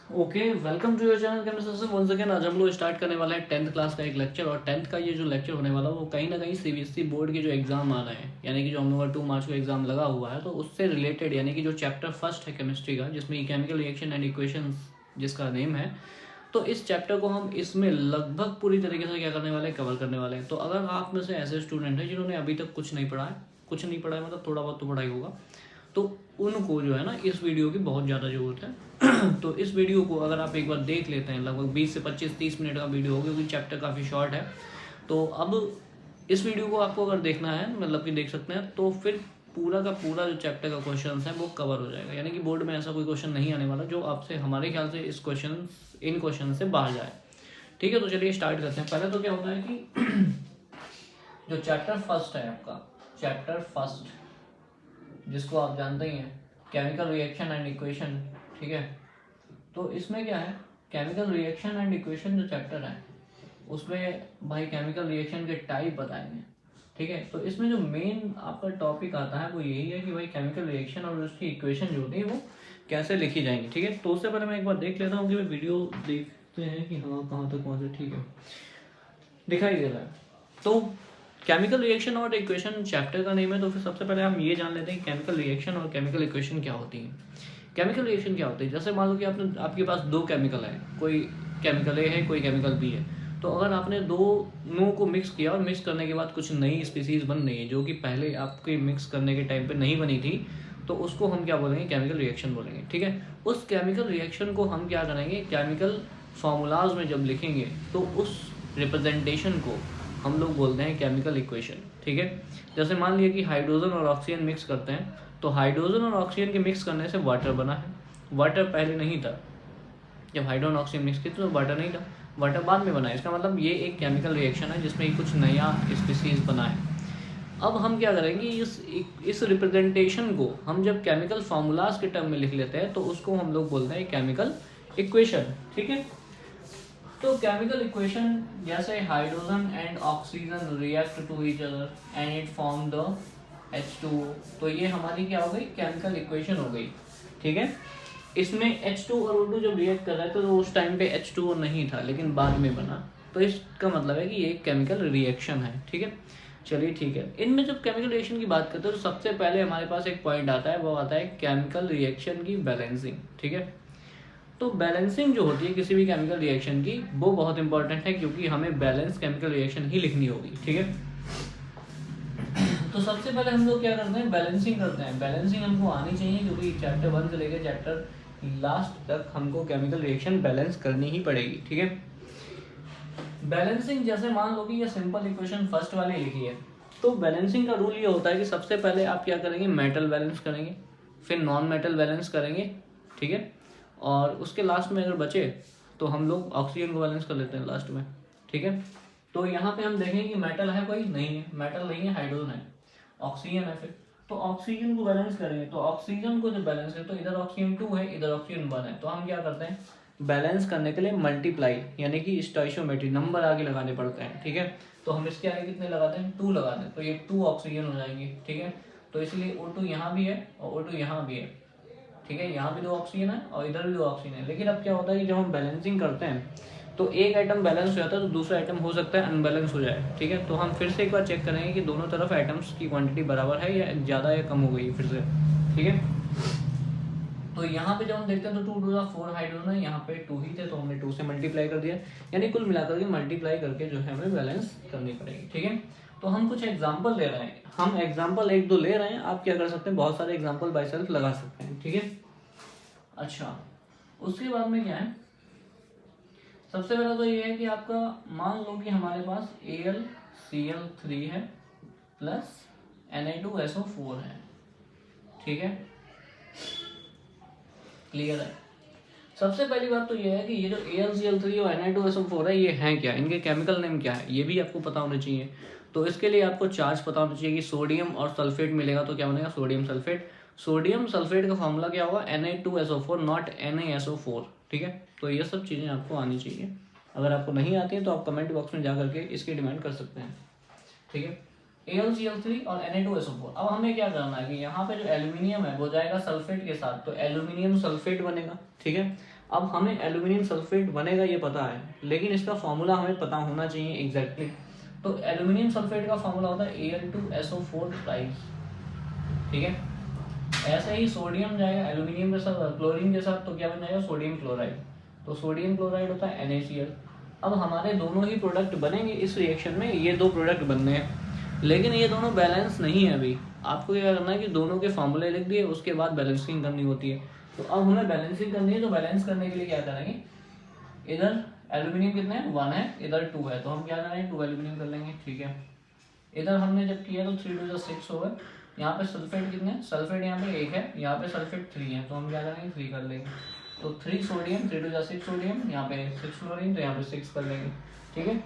Okay, welcome to your channel chemistry से once again. आज हम लोग स्टार्ट करने वाला है 10th क्लास का एक लेक्चर। और 10th का ये जो लेक्चर होने वाला है वो कहीं ना कहीं सीबीएसई बोर्ड के जो एग्जाम आ रहे हैं, यानी कि जो हम लोग का 2 मार्च को एग्जाम लगा हुआ है, तो उससे रिलेटेड, यानी कि जो चैप्टर फर्स्ट है केमिस्ट्री का, जिसमें केमिकल रिएक्शन एंड इक्वेशंस जिसका नेम है, तो इस चैप्टर को हम इसमें लगभग पूरी तरीके से क्या करने वाले हैं, कवर करने वाले हैं। तो अगर आप में से ऐसे स्टूडेंट हैं जिन्होंने अभी तक कुछ नहीं पढ़ा है, कुछ नहीं पढ़ा है मतलब थोड़ा बहुत तो पढ़ाई होगा, तो उनको जो है ना इस वीडियो की बहुत ज़्यादा ज़रूरत है। तो इस वीडियो को अगर आप एक बार देख लेते हैं, लगभग 20 से 25-30 मिनट का वीडियो होगा क्योंकि चैप्टर काफ़ी शॉर्ट है। तो अब इस वीडियो को आपको अगर देखना है, मतलब कि देख सकते हैं, तो फिर पूरा का पूरा जो चैप्टर का क्वेश्चन है वो कवर हो जाएगा। यानी कि बोर्ड में ऐसा कोई क्वेश्चन नहीं आने वाला जो आपसे, हमारे ख्याल से, इन क्वेश्चन से बाहर जाए। ठीक है, तो चलिए स्टार्ट करते हैं। पहले तो क्या होता है कि जो चैप्टर फर्स्ट है आपका, चैप्टर फर्स्ट जिसको आप जानते ही हैं, केमिकल रिएक्शन एंड इक्वेशन। ठीक है, तो इसमें क्या है, केमिकल रिएक्शन एंड इक्वेशन जो चैप्टर है उसमें भाई केमिकल रिएक्शन के टाइप बताएंगे। ठीक है, तो इसमें जो मेन आपका टॉपिक आता है वो यही है कि भाई केमिकल रिएक्शन और उसकी इक्वेशन जो होती है वो कैसे लिखी जाएंगी। ठीक है, तो उससे पहले मैं एक बार देख लेता हूँ कि मैं वीडियो देखते हैं कि हाँ कहाँ तक पहुँचे। ठीक है, दिखाई दे रहा है। तो केमिकल रिएक्शन और इक्वेशन चैप्टर का नेम है, तो फिर सबसे पहले हम ये जान लेते हैं कि केमिकल रिएक्शन और केमिकल इक्वेशन क्या होती है। केमिकल रिएक्शन क्या होती है, जैसे मान लो कि आपके पास दो केमिकल है, कोई केमिकल ए है, कोई केमिकल बी है। तो अगर आपने दोनों को मिक्स किया और मिक्स करने के बाद कुछ नई स्पीसीज बन रही है जो कि पहले आपके मिक्स करने के टाइम पे नहीं बनी थी, तो उसको हम क्या बोलेंगे, केमिकल रिएक्शन बोलेंगे। ठीक है, उस केमिकल रिएक्शन को हम क्या करेंगे, केमिकल फार्मूलाज में जब लिखेंगे तो उस रिप्रेजेंटेशन को हम लोग बोलते हैं केमिकल इक्वेशन। ठीक है, जैसे मान लिया कि हाइड्रोजन और ऑक्सीजन मिक्स करते हैं, तो हाइड्रोजन और ऑक्सीजन के मिक्स करने से वाटर बना है। वाटर पहले नहीं था, जब हाइड्रोजन ऑक्सीजन मिक्स किया तो वाटर नहीं था, वाटर बाद में बना है। इसका मतलब ये एक केमिकल रिएक्शन है जिसमें कुछ नया स्पीसीज बना है। अब हम क्या करेंगे, इस रिप्रेजेंटेशन को हम जब केमिकल फार्मूलाज के टर्म में लिख लेते हैं तो उसको हम लोग बोलते हैं केमिकल इक्वेशन। ठीक है, तो केमिकल इक्वेशन जैसे hydrogen and oxygen react to each other and it form the H2O, तो ये हमारी क्या हो गई, केमिकल इक्वेशन हो गई। ठीक है, इसमें H2 और O2 जब रिएक्ट कर रहे थे तो उस टाइम पे H2O नहीं था लेकिन बाद में बना, तो इसका मतलब है कि ये एक केमिकल रिएक्शन है। ठीक है, चलिए ठीक है। इनमें जब केमिकल रिएक्शन की बात करते हैं तो सबसे पहले हमारे पास एक पॉइंट आता है, वो आता है केमिकल रिएक्शन की बैलेंसिंग। ठीक है, तो बैलेंसिंग जो होती है किसी भी केमिकल रिएक्शन की, वो बहुत इंपॉर्टेंट है क्योंकि हमें बैलेंस केमिकल रिएक्शन ही लिखनी होगी। ठीक है, तो सबसे पहले हम लोग क्या करते हैं, बैलेंसिंग करते हैं। बैलेंसिंग हमको आनी चाहिए क्योंकि चैप्टर 1 से लेकर चैप्टर लास्ट तक हमको केमिकल रिएक्शन बैलेंस करनी ही पड़ेगी। ठीक है, बैलेंसिंग जैसे मान लो कि ये सिंपल इक्वेशन फर्स्ट वाली लिखी है, तो बैलेंसिंग का रूल ये होता है कि सबसे पहले आप क्या करेंगे, मेटल बैलेंस करेंगे, फिर नॉन मेटल बैलेंस करेंगे। ठीक है, और उसके लास्ट में अगर बचे तो हम लोग ऑक्सीजन को बैलेंस कर लेते हैं लास्ट में। ठीक है, तो यहाँ पे हम देखेंगे कि मेटल है, कोई नहीं है, मेटल नहीं है, हाइड्रोजन है, ऑक्सीजन है। फिर तो ऑक्सीजन को बैलेंस करेंगे, तो ऑक्सीजन को जब बैलेंस करें तो इधर ऑक्सीजन 2 है, इधर ऑक्सीजन 1 है, तो हम क्या करते हैं, बैलेंस करने के लिए मल्टीप्लाई यानी कि स्टोइशियोमेट्री नंबर आगे लगाने पड़ते हैं। ठीक है, तो हम इसके आगे कितने लगाते हैं, 2 लगाते हैं, तो ये 2 ऑक्सीजन हो जाएंगे। ठीक है, तो इसलिए O2 यहाँ भी है और O2 यहाँ भी है। ठीक है, यहाँ भी 2 ऑक्सीजन है और इधर भी 2 ऑक्सीजन है। लेकिन अब क्या होता है कि जब हम बैलेंसिंग करते हैं तो एक आइटम बैलेंस हो जाता है तो दूसरा आइटम हो सकता है अनबैलेंस हो जाए। ठीक है, तो हम फिर से एक बार चेक करेंगे कि दोनों तरफ आइटम्स की क्वांटिटी बराबर है या ज़्यादा या कम हो गई फिर से। ठीक है, तो यहाँ पे जब हम देखते हैं तो 2 2 4 हाइड्रोजन है, यहाँ पे 2 ही थे तो हमने 2 से मल्टीप्लाई कर दिया, यानी कुल मिलाकर के मल्टीप्लाई करके जो है हमें बैलेंस करनी पड़ेगी। ठीक है, तो हम कुछ एग्जाम्पल ले रहे हैं, हम एग्जाम्पल 1 2 ले रहे हैं, आप क्या कर सकते हैं, बहुत सारे एग्जाम्पल बाई सेल्फ लगा सकते हैं। ठीक है, अच्छा, उसके बाद में क्या है, सबसे पहले तो ये है कि आपका मान लो कि हमारे पास AlCl3 है प्लस Na2SO4 है। ठीक है, क्लियर है। सबसे पहली बात तो ये है कि ये जो AlCl3 और Na2SO4 है ये हैं क्या, इनके केमिकल नेम क्या है, ये भी आपको पता होना चाहिए। तो इसके लिए आपको चार्ज पता होना चाहिए कि सोडियम और सल्फेट मिलेगा तो क्या बनेगा, सोडियम सल्फेट। सोडियम सल्फेट का फॉर्मूला क्या होगा, Na2SO4 नॉट NaSO4। ठीक है, तो ये सब चीज़ें आपको आनी चाहिए। अगर आपको नहीं आती है तो आप कमेंट बॉक्स में जा करके इसकी डिमांड कर सकते हैं। ठीक है, AlCl3 और Na2SO4। अब हमें क्या करना है कि यहाँ पे जो एल्यूमिनियम है वो जाएगा सल्फेट के साथ, तो एल्यूमिनियम सल्फेट बनेगा। ठीक है, अब हमें एल्यूमिनियम सल्फेट बनेगा ये पता है, लेकिन इसका फॉर्मूला हमें पता होना चाहिए एग्जैक्टली। तो एल्यूमिनियम सल्फेट का फॉर्मूला होता है Al2SO4 ट्राइस, ठीक है। ऐसे ही सोडियम जाएगा एल्यूमिनियम के साथ क्लोरीन के साथ, तो क्या बन जाएगा सोडियम क्लोराइड। तो सोडियम क्लोराइड होता है NaCl। अब हमारे दोनों ही प्रोडक्ट बनेंगे इस रिएक्शन में, ये दो प्रोडक्ट बनने हैं, लेकिन ये दोनों बैलेंस नहीं है अभी। आपको क्या करना है कि दोनों के फॉर्मूले लिख दिए, उसके बाद बैलेंसिंग करनी होती है। तो अब हमें बैलेंसिंग करनी है, तो बैलेंस करने के लिए क्या करेंगे, इधर एल्यूमिनियम कितने हैं 1 है, इधर 2 है, तो हम क्या करेंगे 2 एल्यूमिनियम कर लेंगे, ठीक है। इधर हमने जब किया तो 3 2 6 हो गए। यहाँ पे सल्फेट कितने हैं, सल्फेट यहाँ पे 1 है, यहाँ पे सल्फेट 3 है, तो हम क्या करेंगे 3 कर लेंगे। तो 3 सोडियम, 3 2 6 सोडियम, यहाँ पे 6 क्लोरीन, तो यहाँ पे 6 कर लेंगे, ठीक है।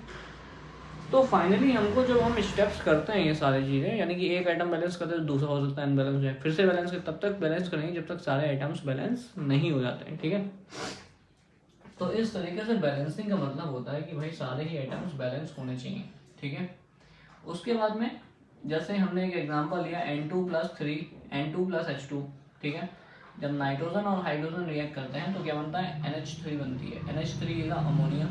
तो फाइनली हमको जब हम स्टेप्स करते हैं ये सारी चीज़ें, यानी कि एक आइटम बैलेंस करते हैं दूसरा हो सकता है अनबैलेंस है, फिर से बैलेंस कर, तब तक बैलेंस करेंगे जब तक सारे आइटम्स बैलेंस नहीं हो जाते हैं, ठीक है। तो इस तरीके से बैलेंसिंग का मतलब होता है कि भाई सारे ही आइटम्स बैलेंस होने चाहिए, ठीक है। उसके बाद में जैसे हमने एक एग्जांपल लिया N2+3 N2+H2, ठीक है। जब नाइट्रोजन और हाइड्रोजन रिएक्ट करते हैं तो क्या बनता है NH3 बनती है, NH3 इज अमोनिया।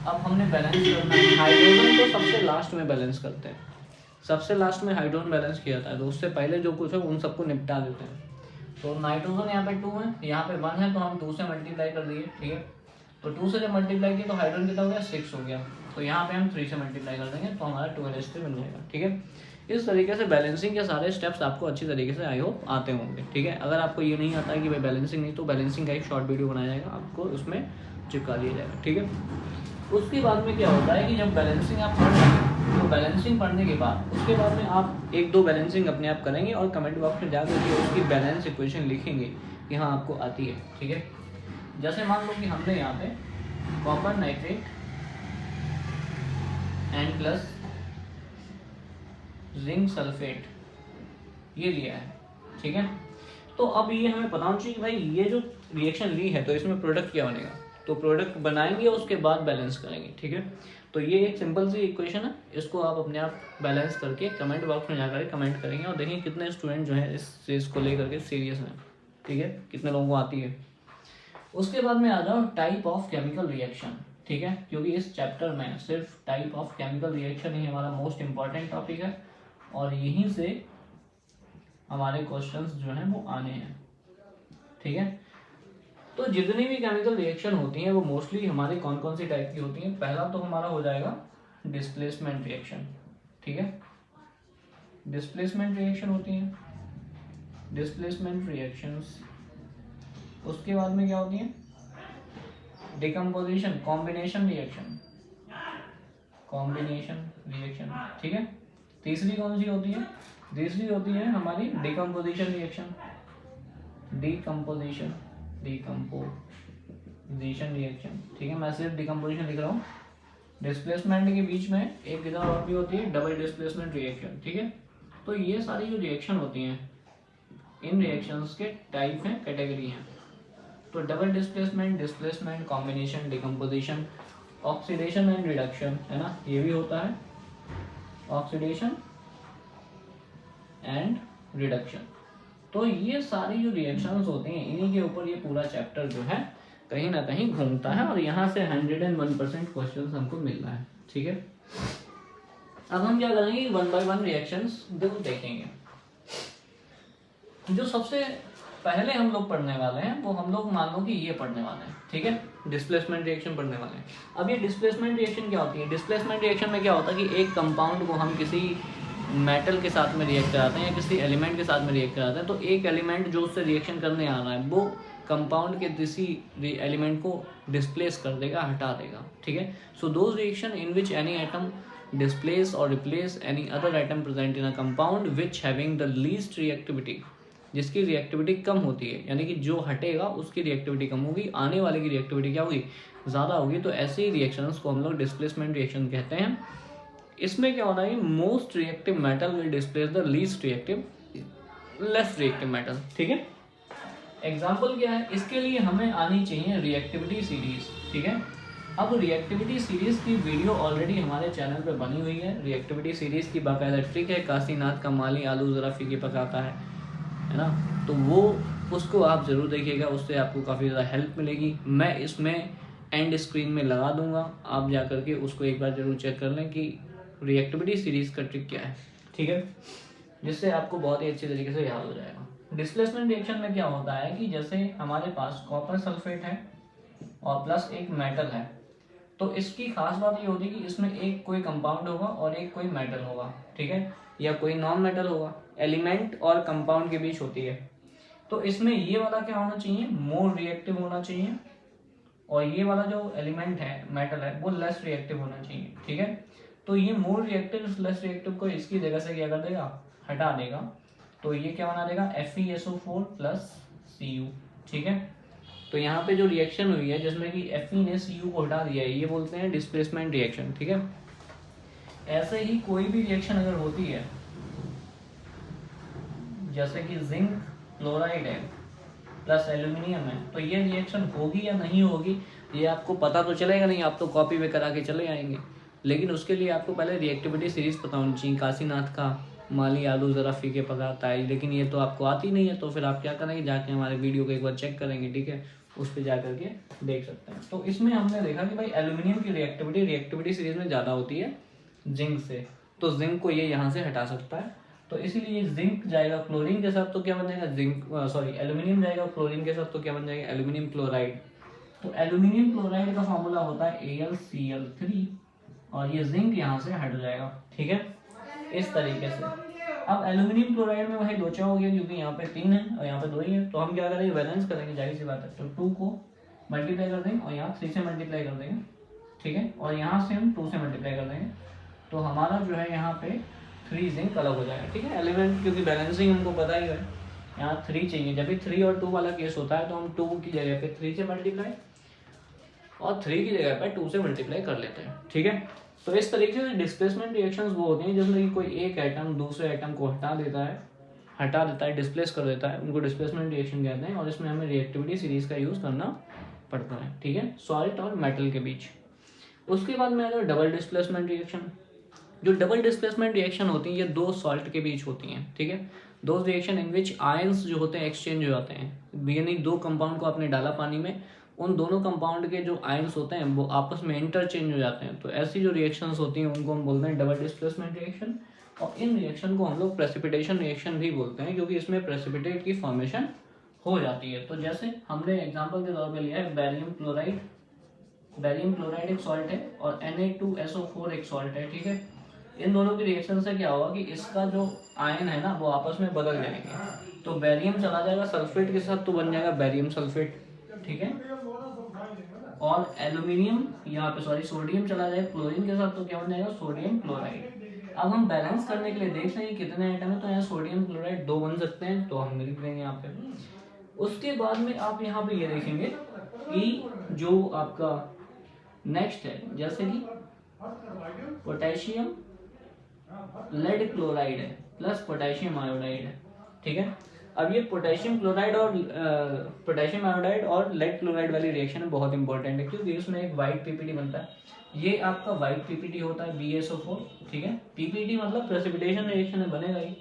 अब हमने बैलेंस करना है, हाइड्रोजन को सबसे लास्ट में बैलेंस करते हैं, सबसे लास्ट में हाइड्रोजन बैलेंस किया जाता है, तो उससे पहले जो कुछ है उन सबको निपटा देते हैं। तो नाइट्रोजन यहाँ पे 2 है, यहाँ पे 1 है, तो हम 2 से मल्टीप्लाई कर दिए, ठीक है। तो 2 से जब मल्टीप्लाई किया तो हाइड्रोजन कितना हो गया 6 हो गया, तो यहाँ पे हम 3 से मल्टीप्लाई कर देंगे, तो हमारा 2NH3 बन जाएगा, ठीक है। इस तरीके से बैलेंसिंग के सारे स्टेप्स आपको अच्छी तरीके से आई होप आते होंगे, ठीक है। अगर आपको ये नहीं आता है कि भाई बैलेंसिंग नहीं, तो बैलेंसिंग का एक शॉर्ट वीडियो बनाया जाएगा, आपको उसमें चिपका दिया जाएगा, ठीक है। उसके बाद में क्या होता है कि जब बैलेंसिंग आप पढ़ लेंगे, तो बैलेंसिंग पढ़ने के बाद उसके बाद में आप 1-2 बैलेंसिंग अपने आप करेंगे और कमेंट बॉक्स में जाकर के उसकी बैलेंस इक्वेशन लिखेंगे कि हाँ आपको आती है, ठीक है। जैसे मान लो कि हमने यहाँ पे copper nitrate and plus zinc sulphate ये लिया है, ठीक है। तो अब ये हमें पता होना चाहिए कि भाई ये जो रिएक्शन ली है तो इसमें प्रोडक्ट क्या बनेगा, तो प्रोडक्ट बनाएंगे उसके बाद बैलेंस करेंगे, ठीक है। तो ये एक सिंपल सी इक्वेशन है, इसको आप अपने आप बैलेंस करके कमेंट बॉक्स में जाकर कमेंट करेंगे और देखेंगे कितने स्टूडेंट जो है इस चीज़ को लेकर के सीरियस हैं, ठीक है, कितने लोगों को आती है। उसके बाद में आ जाओ टाइप ऑफ केमिकल रिएक्शन, ठीक है, क्योंकि इस चैप्टर में सिर्फ टाइप ऑफ केमिकल रिएक्शन ही हमारा मोस्ट इंपॉर्टेंट टॉपिक है और यहीं से हमारे क्वेश्चंस जो हैं वो आने हैं, ठीक है। तो जितनी भी केमिकल रिएक्शन होती हैं वो मोस्टली हमारे कौन कौन सी टाइप की होती हैं, पहला तो हमारा हो जाएगा डिस्प्लेसमेंट रिएक्शन, ठीक है। डिस्प्लेसमेंट रिएक्शन होती हैं, डिस्प्लेसमेंट रिएक्शंस। उसके बाद में क्या होती है decomposition, combination reaction, combination reaction, ठीक है। तीसरी कौन सी होती है, तीसरी होती है हमारी decomposition reaction, decomposition, decomposition reaction, ठीक है। मैं सिर्फ डिकम्पोजिशन लिख रहा हूँ। डिस्प्लेसमेंट के बीच में एक इधर और भी होती है डबल डिस्प्लेसमेंट रिएक्शन, ठीक है। तो ये सारी जो रिएक्शन होती हैं इन रिएक्शंस के टाइप हैं, कैटेगरी हैं। तो double displacement, displacement, combination, decomposition, oxidation and reduction, है ना, ये भी होता है ऑक्सीडेशन एंड रिडक्शन। तो ये सारी जो रिएक्शंस होती हैं इन्हीं के ऊपर ये पूरा चैप्टर जो है कहीं ना कहीं घूमता है और यहाँ से 101% क्वेश्चंस हमको मिल रहा है, ठीक है। अब हम क्या करेंगे 1 by 1 रिएक्शंस देखेंगे। जो सबसे पहले हम लोग पढ़ने वाले हैं वो हम लोग मान लो कि ये पढ़ने वाले हैं, ठीक है, डिस्प्लेसमेंट रिएक्शन पढ़ने वाले हैं। अब ये डिस्प्लेसमेंट रिएक्शन क्या होती है, डिस्प्लेसमेंट रिएक्शन में क्या होता है कि एक कंपाउंड को हम किसी मेटल के साथ में रिएक्ट कराते हैं या किसी एलिमेंट के साथ में रिएक्ट कराते हैं, तो एक एलिमेंट जो उससे रिएक्शन करने आ रहा है वो कंपाउंड के किसी एलिमेंट को डिस्प्लेस कर देगा, हटा देगा, ठीक है। So those reaction in which any item displace और replace any other item present in a compound which having the least reactivity, जिसकी रिएक्टिविटी कम होती है, यानी कि जो हटेगा उसकी रिएक्टिविटी कम होगी, आने वाले की रिएक्टिविटी क्या होगी ज़्यादा होगी। तो ऐसे ही रिएक्शंस को हम लोग डिस्प्लेसमेंट रिएक्शन कहते हैं। इसमें क्या होता है कि most reactive metal will displace the least reactive less reactive metal, ठीक है। एग्जाम्पल क्या है, इसके लिए हमें आनी चाहिए रिएक्टिविटी सीरीज, ठीक है। अब रिएक्टिविटी सीरीज की वीडियो ऑलरेडी हमारे चैनल पे बनी हुई है। रिएक्टिविटी सीरीज की बाकायदा ट्रिक है, काशीनाथ का माली आलू ज़रा फीके पकाता है ना, तो वो उसको आप ज़रूर देखिएगा, उससे आपको काफ़ी ज़्यादा हेल्प मिलेगी। मैं इसमें एंड स्क्रीन में लगा दूंगा, आप जा करके उसको एक बार ज़रूर चेक कर लें कि रिएक्टिविटी सीरीज़ का ट्रिक क्या है, ठीक है, जिससे आपको बहुत ही अच्छी तरीके से याद हो जाएगा। डिस्प्लेसमेंट रिएक्शन में क्या होता है कि जैसे हमारे पास कॉपर सल्फेट है और प्लस एक मेटल है, तो इसकी खास बात ये होती है कि इसमें एक कोई कंपाउंड होगा और एक कोई मेटल होगा, ठीक है, या कोई नॉन मेटल होगा। एलिमेंट और कंपाउंड के बीच होती है। तो इसमें ये वाला क्या होना चाहिए, मोर रिएक्टिव होना चाहिए, और ये वाला जो एलिमेंट है मेटल है वो लेस रिएक्टिव होना चाहिए, ठीक है। तो ये मोर रिएक्टिव लेस रिएक्टिव को इसकी जगह से क्या कर देगा, हटा देगा। तो ये क्या बना देगा, FeSO4 प्लस Cu, ठीक है। तो यहाँ पे जो रिएक्शन हुई है जिसमें कि Fe ने Cu को हटा दिया है, ये बोलते हैं डिस्प्लेसमेंट रिएक्शन, ठीक है। ऐसे ही कोई भी रिएक्शन अगर होती है, जैसे कि जिंक क्लोराइड है प्लस एल्यूमिनियम है, तो ये रिएक्शन होगी या नहीं होगी ये आपको पता तो चलेगा नहीं, आप तो कॉपी में करा के चले आएंगे, लेकिन उसके लिए आपको पहले रिएक्टिविटी सीरीज पता होनी चाहिए। काशीनाथ का माली आलू ज़रा फीके पकाता है, लेकिन ये तो आपको आती नहीं है, तो फिर आप क्या करेंगे, जाके हमारे वीडियो को एक बार चेक करेंगे, ठीक है, उस पर जा करके देख सकते हैं। तो इसमें हमने देखा कि भाई एल्यूमिनियम की रिएक्टिविटी सीरीज में ज़्यादा होती है जिंक से, तो जिंक को ये यहाँ से हटा सकता है। तो इसीलिए जिंक जाएगा क्लोरीन के साथ, तो क्या बन जाएगा, एल्यूमिनियम जाएगा क्लोरीन के साथ, तो क्या बन जाएगा, एल्यूमिनियम क्लोराइड। तो एल्यूमिनियम क्लोराइड का फॉर्मूला होता है AlCl3, और ये जिंक यहाँ से हट जाएगा, ठीक है, इस तरीके से। अब एल्यूमिनियम क्लोराइड में वही लोचा हो गया, क्योंकि यहाँ पे 3 है और यहाँ पे 2 ही है, तो हम क्या करेंगे, बैलेंस करेंगे, जाहिर सी बात है। तो 2 को मल्टीप्लाई कर देंगे और यहाँ 3 से मल्टीप्लाई कर देंगे, ठीक है, और यहाँ से हम 2 से मल्टीप्लाई कर देंगे, तो हमारा जो है यहाँ पे 3 जिंक अलग हो जाएगा, ठीक है। एलिमेंट क्योंकि बैलेंसिंग हमको पता ही है, यहाँ 3 चाहिए। जब भी 3 और 2 वाला केस होता है तो हम 2 की जगह पे 3 से मल्टीप्लाई और 3 की जगह पे 2 से मल्टीप्लाई कर लेते हैं, ठीक है। तो इस तरीके से डिस्प्लेसमेंट रिएक्शंस वो होती हैं जिसमें कि कोई एक एटम दूसरे एटम को हटा देता है, डिस्प्लेस कर देता है, उनको डिस्प्लेसमेंट रिएक्शन कहते हैं। और इसमें हमें रिएक्टिविटी सीरीज का यूज़ करना पड़ता है, ठीक है, सॉल्ट और मेटल के बीच। उसके बाद में आता है डबल डिस्प्लेसमेंट रिएक्शन। जो डबल डिस्प्लेसमेंट रिएक्शन होती हैं ये 2 सॉल्ट के बीच होती हैं, ठीक है। दो रिएक्शन इन विच आयंस जो होते हैं एक्सचेंज हो जाते हैं, यानी 2 कंपाउंड को आपने डाला पानी में, उन दोनों कंपाउंड के जो आयंस होते हैं वो आपस में इंटरचेंज हो जाते हैं। तो ऐसी जो रिएक्शंस होती हैं उनको हम बोलते हैं डबल डिस्प्लेसमेंट रिएक्शन। और इन रिएक्शन को हम लोग प्रेसिपिटेशन रिएक्शन भी बोलते हैं, क्योंकि इसमें प्रेसिपिटेट की फॉर्मेशन हो जाती है। तो जैसे हमने एग्जाम्पल के तौर पर लिया है बैरियम क्लोराइड एक सॉल्ट है और Na2SO4 एक सॉल्ट है, ठीक है। इन दोनों की रिएक्शन से क्या होगा कि इसका जो आयन है ना वो आपस में बदल जाएंगे। तो बैरियम चला जाएगा सल्फेट के साथ, तो बन जाएगा बैरियम सल्फेट, ठीक है। और एल्यूमिनियम यहाँ पे सोडियम चला जाएगा क्लोरीन के साथ, तो क्या बन जाएगा, सोडियम क्लोराइड। अब हम बैलेंस करने के लिए देख रहे हैं कितने आइटम है, तो यहाँ सोडियम क्लोराइड 2 बन सकते हैं, तो हम लिख देंगे यहाँ पे। उसके बाद में आप यहाँ पे ये देखेंगे कि जो आपका नेक्स्ट है, जैसे कि पोटेशियम लेड क्लोराइड है प्लस पोटेशियम आयोडाइड है, ठीक है। अब ये पोटेशियम आयोडाइड और लेड क्लोराइड वाली रिएक्शन है, बहुत इंपॉर्टेंट है, क्योंकि इसमें एक वाइट पीपीटी बनता है। ये आपका वाइट पीपीटी होता है BaSO4, ठीक है। पीपीटी मतलब प्रेसिपिटेशन रिएक्शन है, बनेगा ही।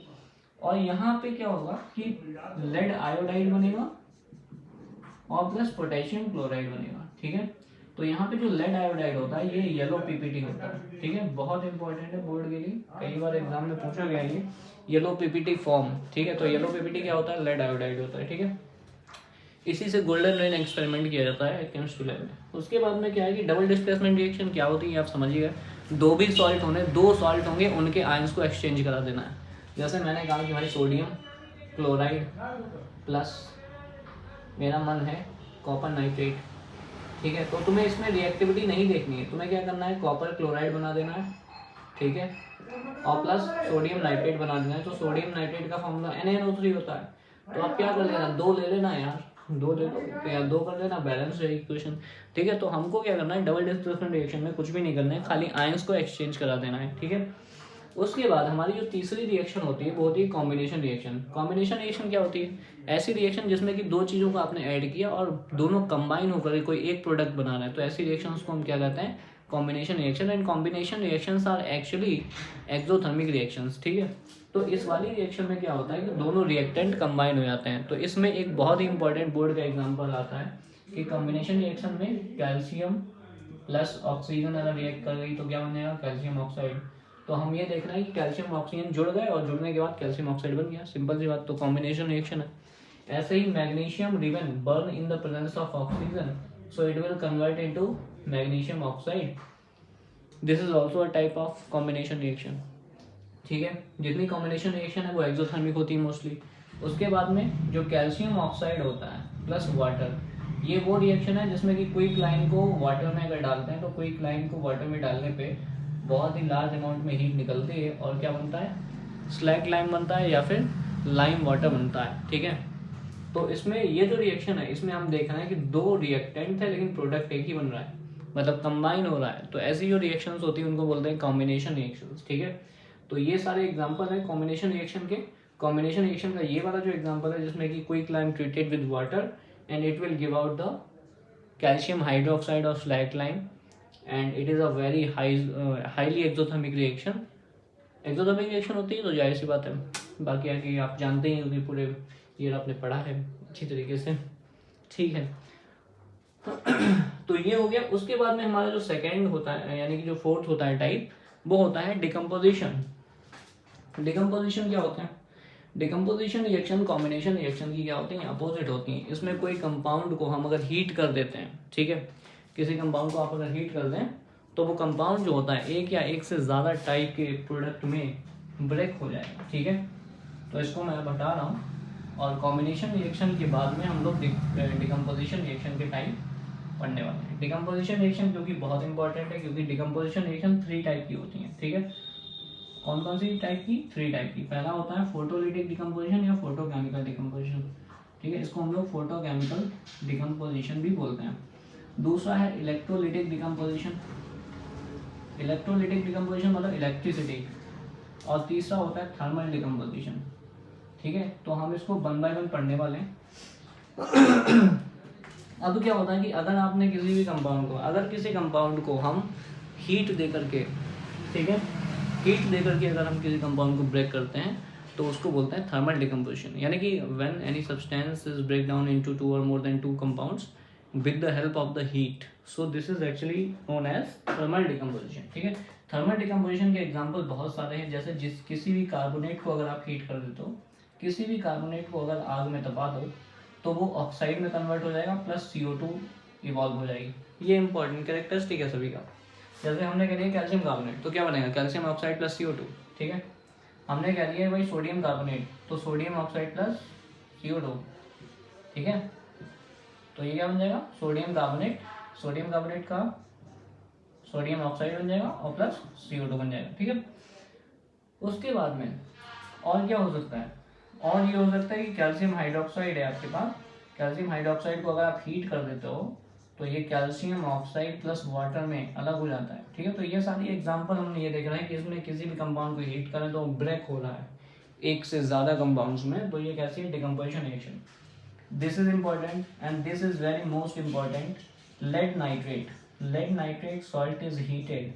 और यहाँ पे क्या होगा कि लेड आयोडाइड बनेगा और प्लस पोटेशियम क्लोराइड बनेगा, ठीक है। तो यहाँ पे जो लेड आयोडाइड होता है ये येलो पीपीटी होता है, ठीक है, बहुत इंपॉर्टेंट है बोर्ड के लिए, कई बार एग्जाम में पूछा गया ये येलो पीपीटी फॉर्म, ठीक है। तो येलो पीपीटी क्या होता है, लेड आयोडाइड होता है, ठीक है। इसी से गोल्डन रेन एक्सपेरिमेंट किया जाता है केमिस्ट्री लैब में। उसके बाद में क्या है कि डबल डिस्प्लेसमेंट रिएक्शन क्या होती है आप समझिएगा, 2 भी सॉल्ट होंगे, उनके आयंस को एक्सचेंज करा देना है। जैसे मैंने कहा कि भाई सोडियम क्लोराइड प्लस मेरा मन है कॉपर नाइट्रेट, ठीक है। तो तुम्हें इसमें रिएक्टिविटी नहीं देखनी है, तुम्हें क्या करना है, कॉपर क्लोराइड बना देना है, ठीक है, और प्लस सोडियम नाइट्रेट बना देना है। तो सोडियम नाइट्रेट का फॉर्मूला NaNO3 होता है। तो आप क्या कर लेना, 2 ले लेना यार, 2 ले लो, तो यार 2 कर लेना, बैलेंस है इक्वेशन, ठीक है। तो हमको क्या करना है, डबल डिस्प्लेसमेंट रिएक्शन में कुछ भी नहीं करना है, खाली आयंस को एक्सचेंज करा देना है, ठीक है। उसके बाद हमारी जो तीसरी रिएक्शन होती है वो होती है कॉम्बिनेशन रिएक्शन। कॉम्बिनेशन रिएक्शन क्या होती है, ऐसी रिएक्शन जिसमें कि 2 चीज़ों को आपने ऐड किया और दोनों कंबाइन होकर कोई एक प्रोडक्ट बना रहा है, तो ऐसी रिएक्शंस को हम क्या कहते हैं, combination reaction, and combination reactions are actually exothermic reactions, ठीक है। तो इस वाली रिएक्शन में क्या होता है कि दोनों रिएक्टेंट कंबाइन हो जाते हैं। तो इसमें एक बहुत ही इंपॉर्टेंट बोर्ड का एग्जांपल आता है कि कॉम्बिनेशन रिएक्शन में कैल्शियम प्लस ऑक्सीजन अगर रिएक्ट कर गई तो क्या बन जाएगा, कैल्शियम ऑक्साइड। तो हम ये देख रहे हैं कि कैल्शियम ऑक्सीजन जुड़ गए और जुड़ने के बाद कैल्शियम ऑक्साइड बन गया, सिंपल सी बात। तो कॉम्बिनेशन रिएक्शन है। ऐसे ही magnesium ribbon burn in the presence of oxygen, so it will convert into magnesium oxide. This is also a type of combination reaction, ठीक है। जितनी कॉम्बिनेशन रिएक्शन है वो एक्सोथर्मिक होती है मोस्टली। उसके बाद में जो कैल्शियम ऑक्साइड होता है प्लस वाटर, ये वो रिएक्शन है जिसमें कि क्विक लाइन को वाटर में अगर डालते हैं तो क्विक लाइन को वाटर में डालने पे बहुत ही लार्ज अमाउंट में हीट निकलती है और क्या बनता है, स्लैक लाइम बनता है या फिर लाइम वाटर बनता है, ठीक है। तो इसमें ये जो रिएक्शन है इसमें हम देख रहे हैं कि दो रिएक्टेंट है लेकिन प्रोडक्ट एक ही बन रहा है, मतलब कंबाइन हो रहा है। तो ऐसी जो रिएक्शंस होती है उनको बोलते हैं कॉम्बिनेशन रिएक्शंस, ठीक है। तो ये सारे एग्जांपल है कॉम्बिनेशन रिएक्शन के। कॉम्बिनेशन रिएक्शन का ये वाला जो एग्जांपल है जिसमें कि quick lime treated with water and it will give out the calcium hydroxide और slack lime, and it is a very highly exothermic reaction. Exothermic reaction होती है तो जाहिर सी बात है, बाकी आगे आप जानते ही क्योंकि पूरे ईयर आपने पढ़ा है अच्छी तरीके से, ठीक है। तो ये हो गया। उसके बाद में हमारा जो सेकेंड होता है यानी कि जो फोर्थ होता है टाइप, वो होता है डिकम्पोजिशन। डिकम्पोजिशन क्या होता है, डिकम्पोजिशन रिएक्शन कॉम्बिनेशन रिएक्शन की क्या होती है, अपोजिट होती हैं। इसमें कोई कंपाउंड को हम अगर हीट कर देते हैं, ठीक है, किसी कंपाउंड को आप अगर हीट कर दें तो वो कंपाउंड जो होता है एक या एक से ज़्यादा टाइप के प्रोडक्ट में ब्रेक हो जाएगा, ठीक है। तो इसको मैं बता रहा हूँ और कॉम्बिनेशन रिएक्शन के बाद में हम लोग डिकम्पोजिशन रिएक्शन के टाइप पढ़ने वाले हैं। डिकम्पोजिशन रिएक्शन क्योंकि बहुत इंपॉर्टेंट है, क्योंकि डिकम्पोजिशन रिएक्शन 3 टाइप की होती हैं, ठीक है। कौन कौन सी टाइप की, 3 टाइप की। पहला होता है फोटोलिटिक डिकम्पोजिशन या फोटोकेमिकल डिकम्पोजिशन, ठीक है, इसको हम लोग फोटोकेमिकल डिकम्पोजिशन भी बोलते हैं। दूसरा है इलेक्ट्रोलिटिक डिकम्पोजिशन, इलेक्ट्रोलिटिक डिकम्पोजिशन मतलब इलेक्ट्रिसिटी। और तीसरा होता है थर्मल डिकम्पोजिशन, ठीक है। तो हम इसको 1 बाय 1 पढ़ने वाले हैं। अब क्या होता है कि अगर आपने किसी भी कंपाउंड को, अगर किसी कंपाउंड को हम हीट दे करके, ठीक है, हीट दे करके अगर हम किसी कंपाउंड को ब्रेक करते हैं तो उसको बोलते हैं थर्मल डिकम्पोजिशन। यानी कि when any substance is break down into 2 और more than 2 compounds with the help of the heat, so this is actually known as thermal decomposition, ठीक है। थर्मल डिकम्पोजिशन के एग्जाम्पल बहुत सारे हैं, जैसे किसी भी कार्बोनेट को अगर आप हीट कर देते हो, किसी भी कार्बोनेट को अगर आग में तपा दो तो वो ऑक्साइड में कन्वर्ट हो जाएगा प्लस CO2 इवॉल्व हो जाएगी। ये इंपॉर्टेंट कैरेक्टरिस्टिक है सभी का। जैसे हमने कह दिया कैल्शियम कार्बोनेट तो क्या बनेगा, कैल्शियम ऑक्साइड प्लस CO2, ठीक है। हमने कह दिया भाई सोडियम कार्बोनेट तो सोडियम ऑक्साइड प्लस CO2, ठीक है। तो ये क्या बन जाएगा, सोडियम कार्बोनेट का सोडियम ऑक्साइड बन जाएगा और प्लस CO2 बन जाएगा, ठीक है। उसके बाद में और क्या हो सकता है, और ये हो सकता है कि कैल्शियम हाइड्रोक्साइड है आपके पास, कैल्शियम हाइड्रोक्साइड को अगर आप हीट कर देते हो तो ये कैल्शियम ऑक्साइड प्लस वाटर में अलग हो जाता है, ठीक है। तो ये सारी एग्जांपल हमने ये देख रहे हैं कि इसमें किसी भी कंपाउंड को हीट करें तो ब्रेक हो रहा है एक से ज़्यादा कंपाउंड्स में, तो ये कैसी है, decomposition reaction. This is important and this is very most important. Lead nitrate salt is heated,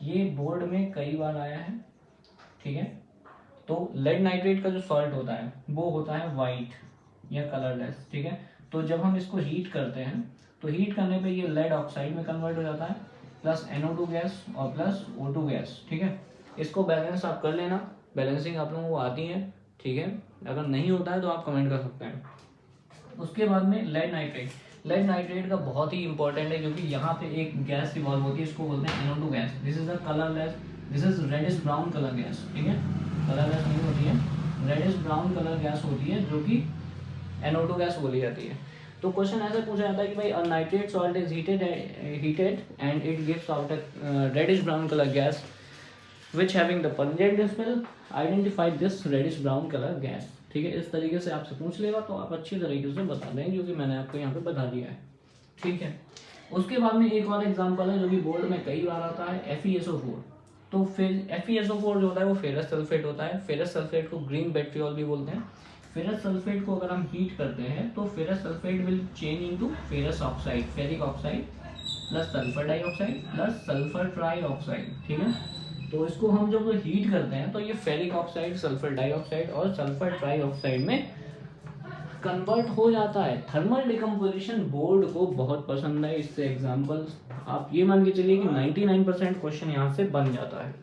ये बोर्ड में कई बार आया है, ठीक है। तो लेड नाइट्रेट का जो सॉल्ट होता है वो होता है वाइट या कलरलेस, ठीक है। तो जब हम इसको हीट करते हैं तो हीट करने पे ये लेड ऑक्साइड में कन्वर्ट हो जाता है प्लस NO2 गैस और प्लस O2 गैस, ठीक है। इसको बैलेंस आप कर लेना, बैलेंसिंग आप लोगों को आती है, ठीक है। अगर नहीं होता है तो आप कमेंट कर सकते हैं। उसके बाद में लेड नाइट्रेट का बहुत ही इंपॉर्टेंट है क्योंकि यहाँ पे एक गैस इवॉल्व होती है, इसको बोलते हैं NO2 gas. This is a colourless, this is reddish brown colour gas, ठीक है। कलरलेस नहीं होती है, रेडिश ब्राउन कलर गैस होती है जो कि NO2 गैस बोली जाती है। तो क्वेश्चन ऐसे पूछा जाता है कि भाई nitrate salt is heated and it gives out a reddish brown colour gas which having the pungent smell, identify this reddish brown colour gas, ठीक है। इस तरीके से आपसे पूछ लेगा तो आप अच्छी तरीके से बता देंगे क्योंकि मैंने आपको यहाँ पे बता दिया है, ठीक है। उसके बाद में एक और एग्जाम्पल है जो कि बोर्ड में कई बार आता है, FeSO4। तो फिर FeSO4 जो होता है वो फेरस सल्फेट होता है। फेरस सल्फेट को ग्रीन बेट्रियोल भी बोलते हैं। फेरस सल्फेट को अगर हम हीट करते हैं तो ferrous sulphate will change into ferrous oxide, ferric oxide plus sulphur dioxide plus sulphur trioxide, ठीक है। तो इसको हम जब हीट करते हैं तो ये फेरिक ऑक्साइड, सल्फर डाइऑक्साइड और सल्फर ट्राइऑक्साइड में कन्वर्ट हो जाता है। थर्मल डिकम्पोजिशन बोर्ड को बहुत पसंद है, इससे एग्जांपल आप ये मान के चलिए कि 99% क्वेश्चन यहाँ से बन जाता है।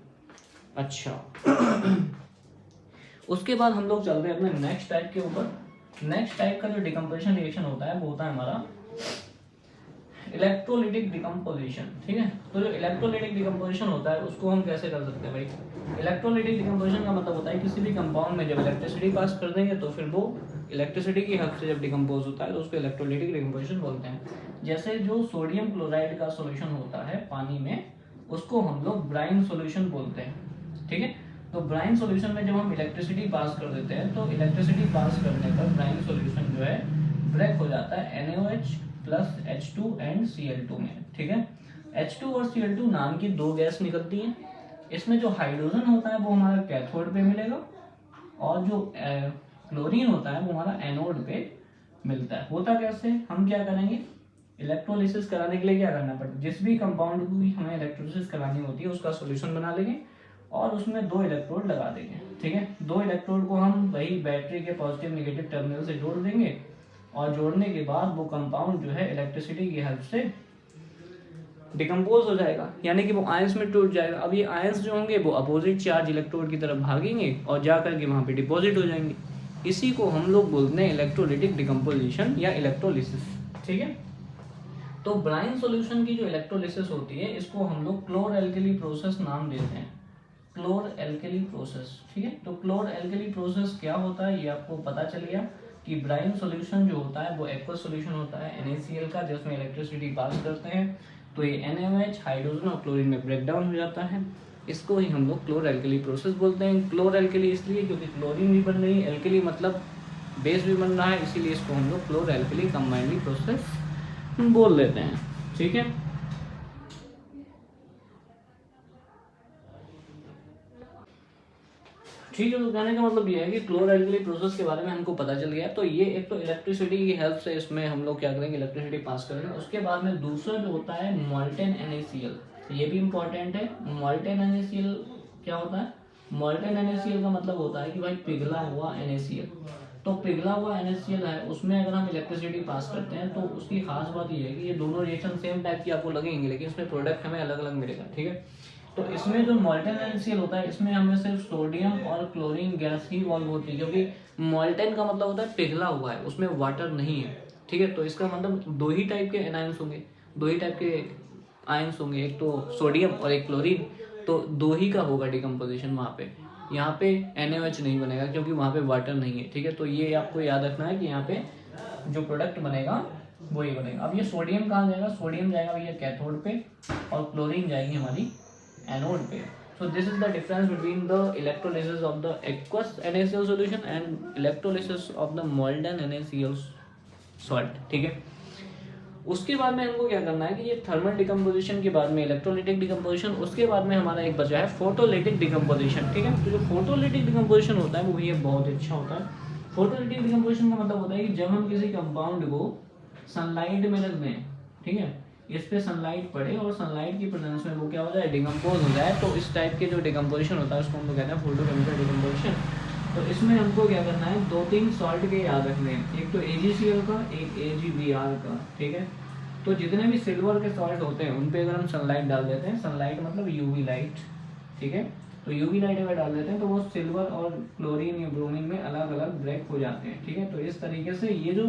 अच्छा उसके बाद हम लोग चलते हैं अपने नेक्स्ट टाइप के ऊपर। नेक्स्ट टाइप का जो डिकम्पोजिशन रिएक्शन होता है वो होता है हमारा इलेक्ट्रोलिटिक डिकम्पोजिशन, ठीक है। तो जो इलेक्ट्रोलिटिक डिकम्पोजिशन होता है उसको हम कैसे कर सकते हैं भाई। इलेक्ट्रोलिटिक डिकम्पोजिशन का मतलब होता है किसी भी कंपाउंड में जब इलेक्ट्रिसिटी पास कर देंगे तो फिर वो इलेक्ट्रिसिटी की हेल्प से जब डिकम्पोज होता है तो उसको इलेक्ट्रोलिटिक डिकम्पोजिशन बोलते हैं। जैसे जो सोडियम क्लोराइड का सोल्यूशन होता है पानी में, उसको हम लोग ब्राइन सोल्यूशन बोलते हैं, ठीक है। तो ब्राइन सॉल्यूशन में जब हम इलेक्ट्रिसिटी पास कर देते हैं तो इलेक्ट्रिसिटी पास करने पर ब्राइन सॉल्यूशन जो है ब्रेक हो जाता है NaOH plus H2 and Cl2 में, ठीक है। H2 और Cl2 नाम की दो गैस निकलती हैं। इसमें जो हाइड्रोजन होता है वो हमारा कैथोड पे मिलेगा और जो क्लोरीन होता है वो हमारा एनोड पे मिलता है। होता कैसे, हम क्या करेंगे, इलेक्ट्रोलिसिस कराने के लिए क्या करना पड़ता है, जिस भी कंपाउंड को भी हमें इलेक्ट्रोलिसिस करानी होती है उसका सॉल्यूशन बना लेंगे और उसमें दो इलेक्ट्रोड लगा देंगे, ठीक है। दो इलेक्ट्रोड को हम वही बैटरी के पॉजिटिव नेगेटिव टर्मिनल से जोड़ देंगे और जोड़ने के बाद वो कंपाउंड जो है इलेक्ट्रिसिटी की हेल्प से डिकम्पोज हो जाएगा, यानी कि वो आयंस में टूट जाएगा। अब ये आयंस जो होंगे वो अपोजिट चार्ज इलेक्ट्रोड की तरफ भागेंगे और जा करके वहाँ पे डिपॉजिट हो जाएंगे। इसी को हम लोग बोलते हैं इलेक्ट्रोलिटिक डिकम्पोजिशन या इलेक्ट्रोलिसिस, ठीक है। तो ब्राइन सॉल्यूशन की जो इलेक्ट्रोलिसिस होती है इसको हम लोग क्लोर एल्केली प्रोसेस नाम देते हैं, क्लोर एल्केली प्रोसेस, ठीक है। तो क्लोर एल्केली प्रोसेस क्या होता है ये आपको पता चल गया कि ब्राइन सॉल्यूशन जो होता है वो एक्वस सॉल्यूशन होता है NaCl का, जिसमें इलेक्ट्रिसिटी पास करते हैं तो ये NaOH हाइड्रोजन और क्लोरीन में ब्रेक डाउन हो जाता है। इसको ही हम लोग क्लोर एल्केली प्रोसेस बोलते हैं। क्लोर एल्केली इसलिए क्योंकि क्लोरीन भी बन रही है, एल्केली मतलब बेस भी बन रहा है, इसीलिए इसको हम लोग क्लोर एल्केली कंबाइंडली प्रोसेस बोल देते हैं, ठीक है। ठीक है, तो कहने का मतलब ये है कि क्लोर एल्केली प्रोसेस के बारे में हमको पता चल गया। तो ये एक तो इलेक्ट्रिसिटी की हेल्प से इसमें हम लोग क्या करेंगे, इलेक्ट्रिसिटी पास करेंगे। उसके बाद में दूसरा जो होता है मोल्टेन NaCl, ये भी इंपॉर्टेंट है। मोल्टेन NaCl क्या होता है, मोल्टेन NaCl का मतलब होता है कि भाई पिघला हुआ NaCl। तो पिघला हुआ NaCl है उसमें अगर हम इलेक्ट्रिसिटी पास करते हैं तो उसकी खास बात ये है कि ये दोनों रिएक्शन सेम टाइप की आपको लगेंगे लेकिन इसमें प्रोडक्ट हमें अलग अलग मिलेगा, ठीक है। तो इसमें जो मोल्टेन NaCl होता है इसमें हमें सिर्फ सोडियम और क्लोरीन गैस ही इवॉल्व होती है, क्योंकि मोल्टेन का मतलब होता है पिघला हुआ है, उसमें वाटर नहीं है, ठीक है। तो इसका मतलब दो ही टाइप के एनायंस होंगे, दो ही टाइप के आयंस होंगे, एक तो सोडियम और एक क्लोरीन। तो दो ही का होगा डिकम्पोजिशन वहाँ पे। यहाँ पे NaOH नहीं बनेगा क्योंकि वहाँ पे वाटर नहीं है, ठीक है। तो ये आपको याद रखना है कि यहाँ पे जो प्रोडक्ट बनेगा वो ही बनेगा। अब ये सोडियम कहाँ जाएगा, सोडियम जाएगा भैया कैथोड पे और क्लोरीन जाएगी हमारी एनोड पे। So this is the difference between the electrolysis of the aqueous NaCl solution and electrolysis of the molten NaCl salt, ठीक है। उसके बाद में हमको क्या करना है कि ये थर्मल डिकम्पोजिशन के बाद में इलेक्ट्रोलिटिक डिकम्पोजिशन, उसके बाद में हमारा एक बचा है फोटोलिटिक डिकम्पोजिशन, ठीक है। तो जो फोटोलिटिक डिकम्पोजिशन होता है वो भी बहुत अच्छा होता है। फोटोलिटिक डिकम्पोजिशन का मतलब होता है कि जब हम किसी कंपाउंड को सनलाइट में रख दें, ठीक है, इस पे सनलाइट पड़े और सनलाइट की प्रेजेंस में वो क्या हो जाए, डिकम्पोज हो जाए, तो इस टाइप के जो डिकम्पोजिशन होता है उसको हम लोग कहते हैं फोटोकेमिकल डिकम्पोजिशन। तो इसमें हमको क्या करना है, दो तीन सॉल्ट के याद रखने हैं, एक तो AgCl का, एक AgBr का, ठीक है। तो जितने भी सिल्वर के सॉल्ट होते हैं उन पे अगर हम सनलाइट डाल देते हैं, सनलाइट मतलब UV लाइट, ठीक है। तो UV लाइट अगर डाल देते हैं तो वो सिल्वर और क्लोरीन या ब्रोमीन में अलग अलग ब्रेक हो जाते हैं, ठीक है। तो इस तरीके से ये जो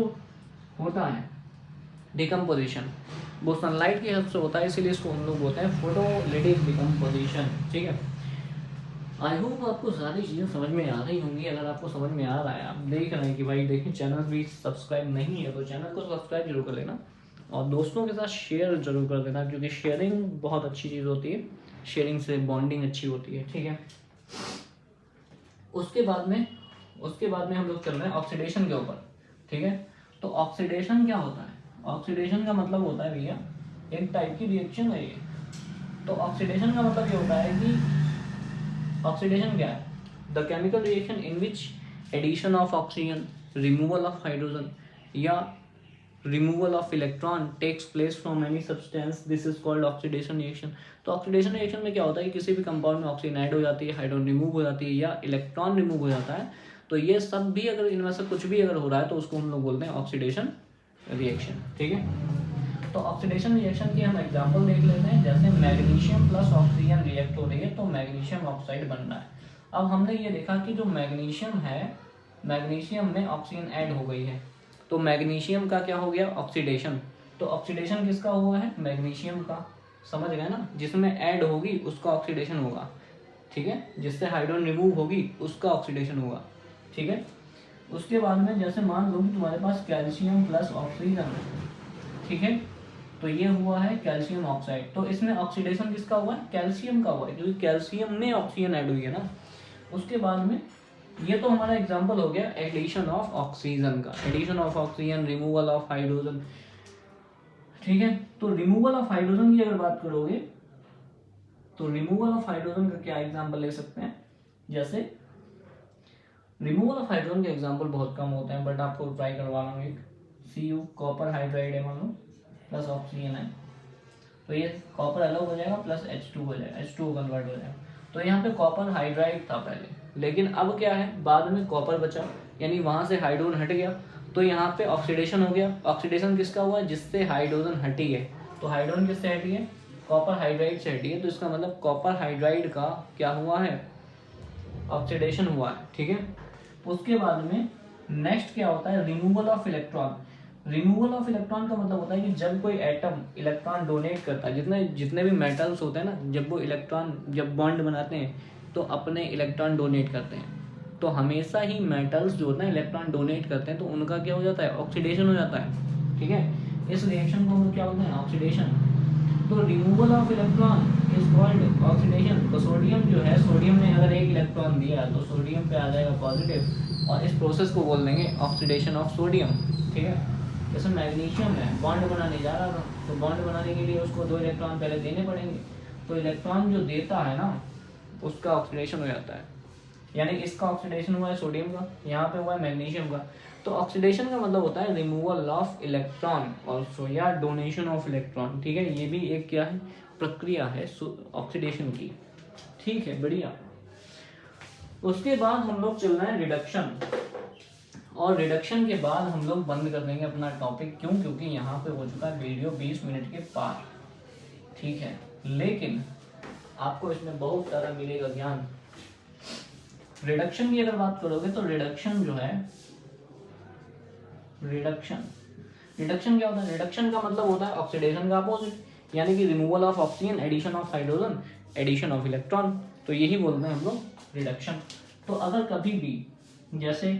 होता है डिकम्पोजिशन वो सनलाइट की हेल्प से होता है, इसीलिए इसको हम लोग बोलते हैं फोटोलिटिक डिकम्पोजिशन, ठीक है। आई होप आपको सारी चीज़ें समझ में आ रही होंगी। अगर आपको समझ में आ रहा है, आप देख रहे हैं कि भाई देखिए चैनल भी सब्सक्राइब नहीं है तो चैनल को सब्सक्राइब जरूर कर लेना और दोस्तों के साथ शेयर जरूर कर देना, क्योंकि शेयरिंग बहुत अच्छी चीज़ होती है, शेयरिंग से बॉन्डिंग अच्छी होती है, ठीक है। उसके बाद में हम लोग चल रहे हैं ऑक्सीडेशन के ऊपर, ठीक है। तो ऑक्सीडेशन क्या होता है, ऑक्सीडेशन का मतलब होता है भैया एक टाइप की रिएक्शन है ये। तो ऑक्सीडेशन का मतलब ये होता है कि ऑक्सीडेशन क्या है, the chemical reaction in which addition of oxygen, removal of hydrogen या removal of electron takes place from any substance, this is called oxidation reaction. तो ऑक्सीडेशन रिएक्शन में क्या होता है कि किसी भी कंपाउंड में ऑक्सीजन ऐड हो जाती है, हाइड्रोजन रिमूव हो जाती है या इलेक्ट्रॉन रिमूव हो जाता है, तो ये सब भी अगर इनमें से कुछ भी अगर हो रहा है तो उसको हम लोग बोलते हैं ऑक्सीडेशन रिएक्शन। ठीक है, तो ऑक्सीडेशन रिएक्शन की हम एग्जांपल देख लेते हैं। जैसे मैग्नीशियम प्लस ऑक्सीजन रिएक्ट हो रही है तो मैग्नीशियम ऑक्साइड बन रहा है। अब हमने ये देखा कि जो मैग्नीशियम है, मैग्नीशियम में ऑक्सीजन ऐड हो गई है, तो मैग्नीशियम का क्या हो गया, ऑक्सीडेशन। तो ऑक्सीडेशन किसका हुआ है, मैग्नीशियम का, समझ गए ना, जिसमें ऐड होगी उसका ऑक्सीडेशन होगा। ठीक है, जिससे हाइड्रोजन रिमूव होगी उसका ऑक्सीडेशन होगा। ठीक है, उसके बाद में जैसे मान लो कि तुम्हारे पास कैल्शियम प्लस ऑक्सीजन, ठीक है, तो ये हुआ है कैल्शियम ऑक्साइड। तो इसमें ऑक्सीडेशन किसका हुआ है, कैल्शियम का हुआ है, क्योंकि कैल्शियम में ऑक्सीजन ऐड हुई है ना। उसके बाद में ये तो हमारा एग्जांपल हो गया एडिशन ऑफ ऑक्सीजन का, addition of oxygen, removal of hydrogen. ठीक है, तो रिमूवल ऑफ हाइड्रोजन की अगर बात करोगे तो रिमूवल ऑफ हाइड्रोजन का क्या एग्जांपल ले सकते हैं। जैसे रिमूवल ऑफ हाइड्रोजन के एग्जांपल बहुत कम होते हैं, बट आपको ट्राई करवा रहा हूँ। एक Cu कॉपर हाइड्राइड है मान लो, प्लस ऑक्सीजन है, तो ये कॉपर अलग हो जाएगा प्लस H2 हो जाएगा, H2 कन्वर्ट हो जाएगा। तो यहाँ पे कॉपर हाइड्राइड था पहले, लेकिन अब क्या है, बाद में कॉपर बचा, यानी वहां से हाइड्रोजन हट गया, तो यहाँ पे ऑक्सीडेशन हो गया। ऑक्सीडेशन किसका हुआ, जिससे हाइड्रोजन हटी है। तो हाइड्रोजन किससे हटी है, कॉपर हाइड्राइड से हटी है, तो इसका मतलब कॉपर हाइड्राइड का क्या हुआ है, ऑक्सीडेशन हुआ है। ठीक है, उसके बाद में नेक्स्ट क्या होता है, removal of electron. Removal of electron का मतलब होता है कि जब कोई एटम इलेक्ट्रॉन डोनेट करता है, जितने जितने भी मेटल्स होते हैं ना, जब वो इलेक्ट्रॉन जब बॉन्ड बनाते हैं तो अपने इलेक्ट्रॉन डोनेट करते हैं। तो हमेशा ही मेटल्स जो होते हैं इलेक्ट्रॉन डोनेट करते हैं तो उनका क्या हो जाता है, ऑक्सीडेशन हो जाता है। ठीक है, इस रिएक्शन को हम लोग क्या बोलते हैं, ऑक्सीडेशन। तो removal of electron is called oxidation. तो सोडियम जो है, सोडियम ने अगर एक इलेक्ट्रॉन दिया तो सोडियम पे आ जाएगा पॉजिटिव, और इस प्रोसेस को बोल देंगे ऑक्सीडेशन ऑफ सोडियम। ठीक है, जैसे मैग्नीशियम है, बॉन्ड बनाने जा रहा था, तो बॉन्ड बनाने के लिए उसको 2 इलेक्ट्रॉन पहले देने पड़ेंगे, तो इलेक्ट्रॉन जो देता है ना उसका ऑक्सीडेशन हो जाता है। यानी इसका ऑक्सीडेशन हुआ है सोडियम का, यहाँ पे हुआ है मैग्नीशियम का। तो ऑक्सीडेशन का मतलब होता है रिमूवल ऑफ इलेक्ट्रॉन ऑल्सो, या डोनेशन ऑफ इलेक्ट्रॉन। ठीक है, ये भी एक क्या है, प्रक्रिया है ऑक्सीडेशन की। ठीक है, बढ़िया। उसके बाद हम लोग चल रहे हैं रिडक्शन, और रिडक्शन के बाद हम लोग बंद कर देंगे अपना टॉपिक। क्यों, क्योंकि यहाँ पे हो चुका है वीडियो 20 मिनट के पार। ठीक है, लेकिन आपको इसमें बहुत सारा मिलेगा ज्ञान। रिडक्शन की अगर बात करोगे तो रिडक्शन जो है, रिडक्शन क्या होता है, रिडक्शन का मतलब होता है ऑक्सीडेशन का अपोजिट, यानी कि removal of oxygen, addition of hydrogen, addition of electron. तो यही बोलते हैं हम लोग रिडक्शन। तो अगर कभी भी जैसे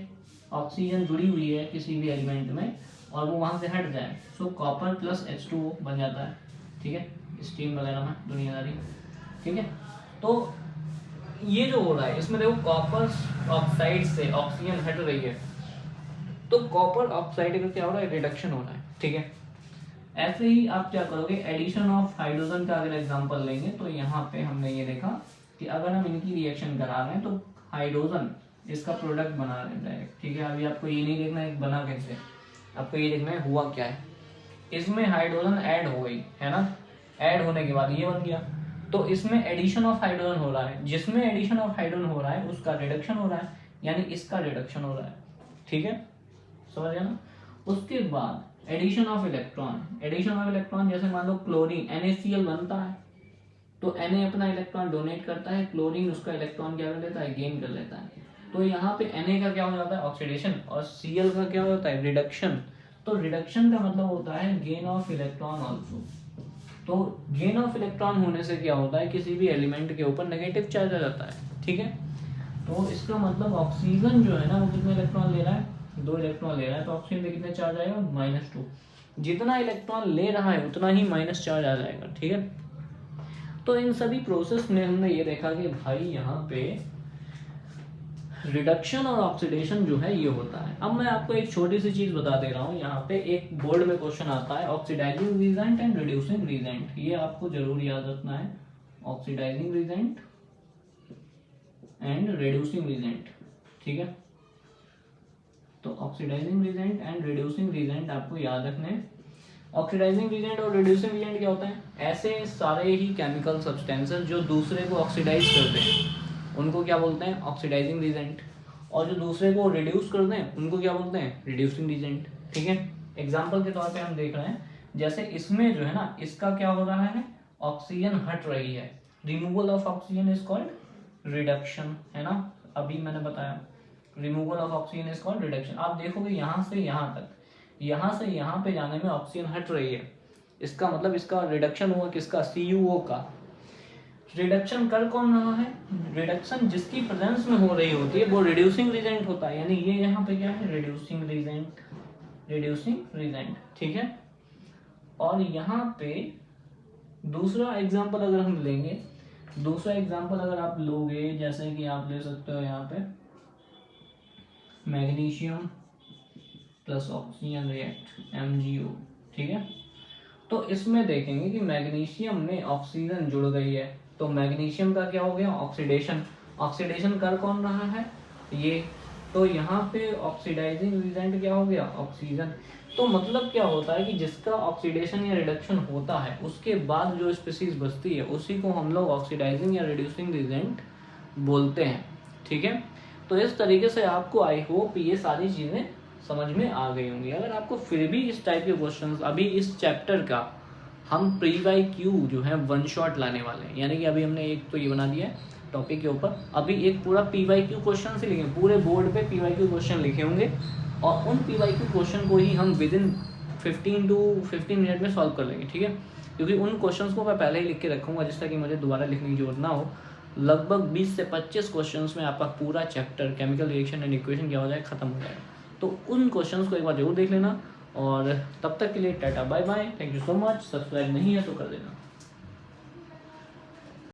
ऑक्सीजन जुड़ी हुई है किसी भी एलिमेंट में और वो वहां से हट जाए, तो कॉपर प्लस H2O बन जाता है। ठीक है, स्टीम वगैरह में दुनियादारी। ठीक है, तो ये जो हो रहा है इसमें देखो, कॉपर ऑक्साइड से ऑक्सीजन हट रही है, तो कॉपर ऑक्साइड का क्या हो रहा है, रिडक्शन हो रहा है। ठीक है, ऐसे ही आप क्या करोगे, एडिशन ऑफ हाइड्रोजन का अगर एग्जांपल लेंगे तो यहाँ पे हमने ये देखा कि अगर हम इनकी रिएक्शन करा रहे हैं तो हाइड्रोजन इसका प्रोडक्ट बना रहे हैं। ठीक है, अभी आपको ये नहीं देखना है बना कैसे, आपको ये देखना है हुआ क्या है। इसमें हाइड्रोजन ऐड हो गई है ना, ऐड होने के बाद ये बन गया, तो इसमें एडिशन ऑफ हाइड्रोजन हो रहा है, जिसमें एडिशन ऑफ हाइड्रोजन हो रहा है उसका रिडक्शन हो रहा है, यानी इसका रिडक्शन हो रहा है। ठीक है, समझ गया ना। उसके बाद addition of electron, addition of electron जैसे मान लो क्लोरीन NaCl बनता है, तो Na अपना इलेक्ट्रॉन डोनेट करता है, क्लोरीन उसका इलेक्ट्रॉन क्या कर लेता है, गेन कर लेता है। तो यहाँ पे Na का क्या हो जाता है, ऑक्सीडेशन, और Cl का क्या होता है, रिडक्शन। तो रिडक्शन का मतलब होता है गेन ऑफ इलेक्ट्रॉन ऑल्सो। तो गेन ऑफ इलेक्ट्रॉन होने से क्या होता है, किसी भी एलिमेंट के ऊपर नेगेटिव चार्ज आ जाता है। ठीक है, तो इसका मतलब ऑक्सीजन जो है ना वो कितने इलेक्ट्रॉन ले रहा है, 2 इलेक्ट्रॉन ले रहा है, तो ऑक्सीजन में कितने चार्ज आएगा, -2। जितना इलेक्ट्रॉन ले रहा है उतना ही माइनस चार्ज आ जाएगा। ठीक है, तो इन सभी प्रोसेस में हमने ये देखा कि भाई यहाँ पे रिडक्शन और ऑक्सीडेशन जो है ये होता है। अब मैं आपको एक छोटी सी चीज बता दे रहा हूँ, यहाँ पे एक बोर्ड में क्वेश्चन आता है oxidising reagent and reducing reagent, ये आपको जरूर याद रखना है, oxidising reagent and reducing reagent. ठीक है, तो oxidising reagent and reducing reagent आपको याद रखने हैं। ऑक्सीडाइजिंग रीजेंट और रिड्यूसिंग रीजेंट क्या होता है? ऐसे सारे ही केमिकल सब्सटेंसेस जो दूसरे को ऑक्सीडाइज करते हैं उनको क्या बोलते हैं? Oxidising reagent. और जो दूसरे को रिड्यूस करते हैं उनको क्या बोलते हैं? Reducing reagent. ठीक है, एग्जाम्पल के तौर पे हम देख रहे हैं, जैसे इसमें जो है ना, इसका क्या हो रहा है? ऑक्सीजन हट रही है। Removal of oxygen is called reduction, है ना? अभी मैंने बताया removal of oxygen is called reduction. आप देखोगे यहाँ से यहाँ तक, यहाँ से यहाँ पे जाने में ऑक्सीजन हट रही है, इसका मतलब इसका रिडक्शन हुआ किसका? CuO का। रिडक्शन कर कौन रहा है? रिडक्शन जिसकी प्रेजेंस में हो रही होती है वो रिड्यूसिंग रीजेंट होता है, यानी ये यहाँ पे क्या है? Reducing reagent, reducing reagent. ठीक है, और यहाँ पे दूसरा एग्जांपल अगर हम लेंगे, दूसरा एग्जांपल अगर आप लोगे, जैसे कि आप ले सकते हो यहाँ पे magnesium plus oxygen react, MgO। ठीक है, तो इसमें देखेंगे कि मैग्नीशियम में ऑक्सीजन जुड़ गई है, तो मैग्नीशियम का क्या हो गया? ऑक्सीडेशन। ऑक्सीडेशन कर कौन रहा है? ये। तो यहाँ पे ऑक्सीडाइजिंग रीजेंट क्या हो गया? ऑक्सीजन। तो मतलब क्या होता है कि जिसका ऑक्सीडेशन या रिडक्शन होता है उसके बाद जो स्पीसीज बचती है उसी को हम लोग ऑक्सीडाइजिंग या रिड्यूसिंग रीजेंट बोलते हैं। ठीक है, तो इस तरीके से आपको आई होप ये सारी चीज़ें समझ में आ गई होंगी। अगर आपको फिर भी इस टाइप के क्वेश्चंस, अभी इस चैप्टर का हम PYQ जो है 1 शॉट लाने वाले हैं, यानी कि अभी हमने एक तो ये बना दिया है टॉपिक के ऊपर, अभी एक पूरा PYQ क्वेश्चन से लिखेंगे, पूरे बोर्ड पे PYQ क्वेश्चन लिखे होंगे और उन PYQ क्वेश्चन को ही हम विद इन 15 मिनट में सॉल्व कर लेंगे। ठीक है, क्योंकि उन क्वेश्चंस को मैं पहले ही लिख के रखूँगा जिससे कि मुझे दोबारा लिखने की जरूरत ना हो। लगभग 20 से 25 क्वेश्चंस में आपका पूरा chapter chemical reaction and equation क्या हो जाएगा? खत्म हो जाएगा। तो उन क्वेश्चंस को एक बार जरूर देख लेना, और तब तक के लिए tata bye bye, thank you so much. Subscribe नहीं है तो कर देना।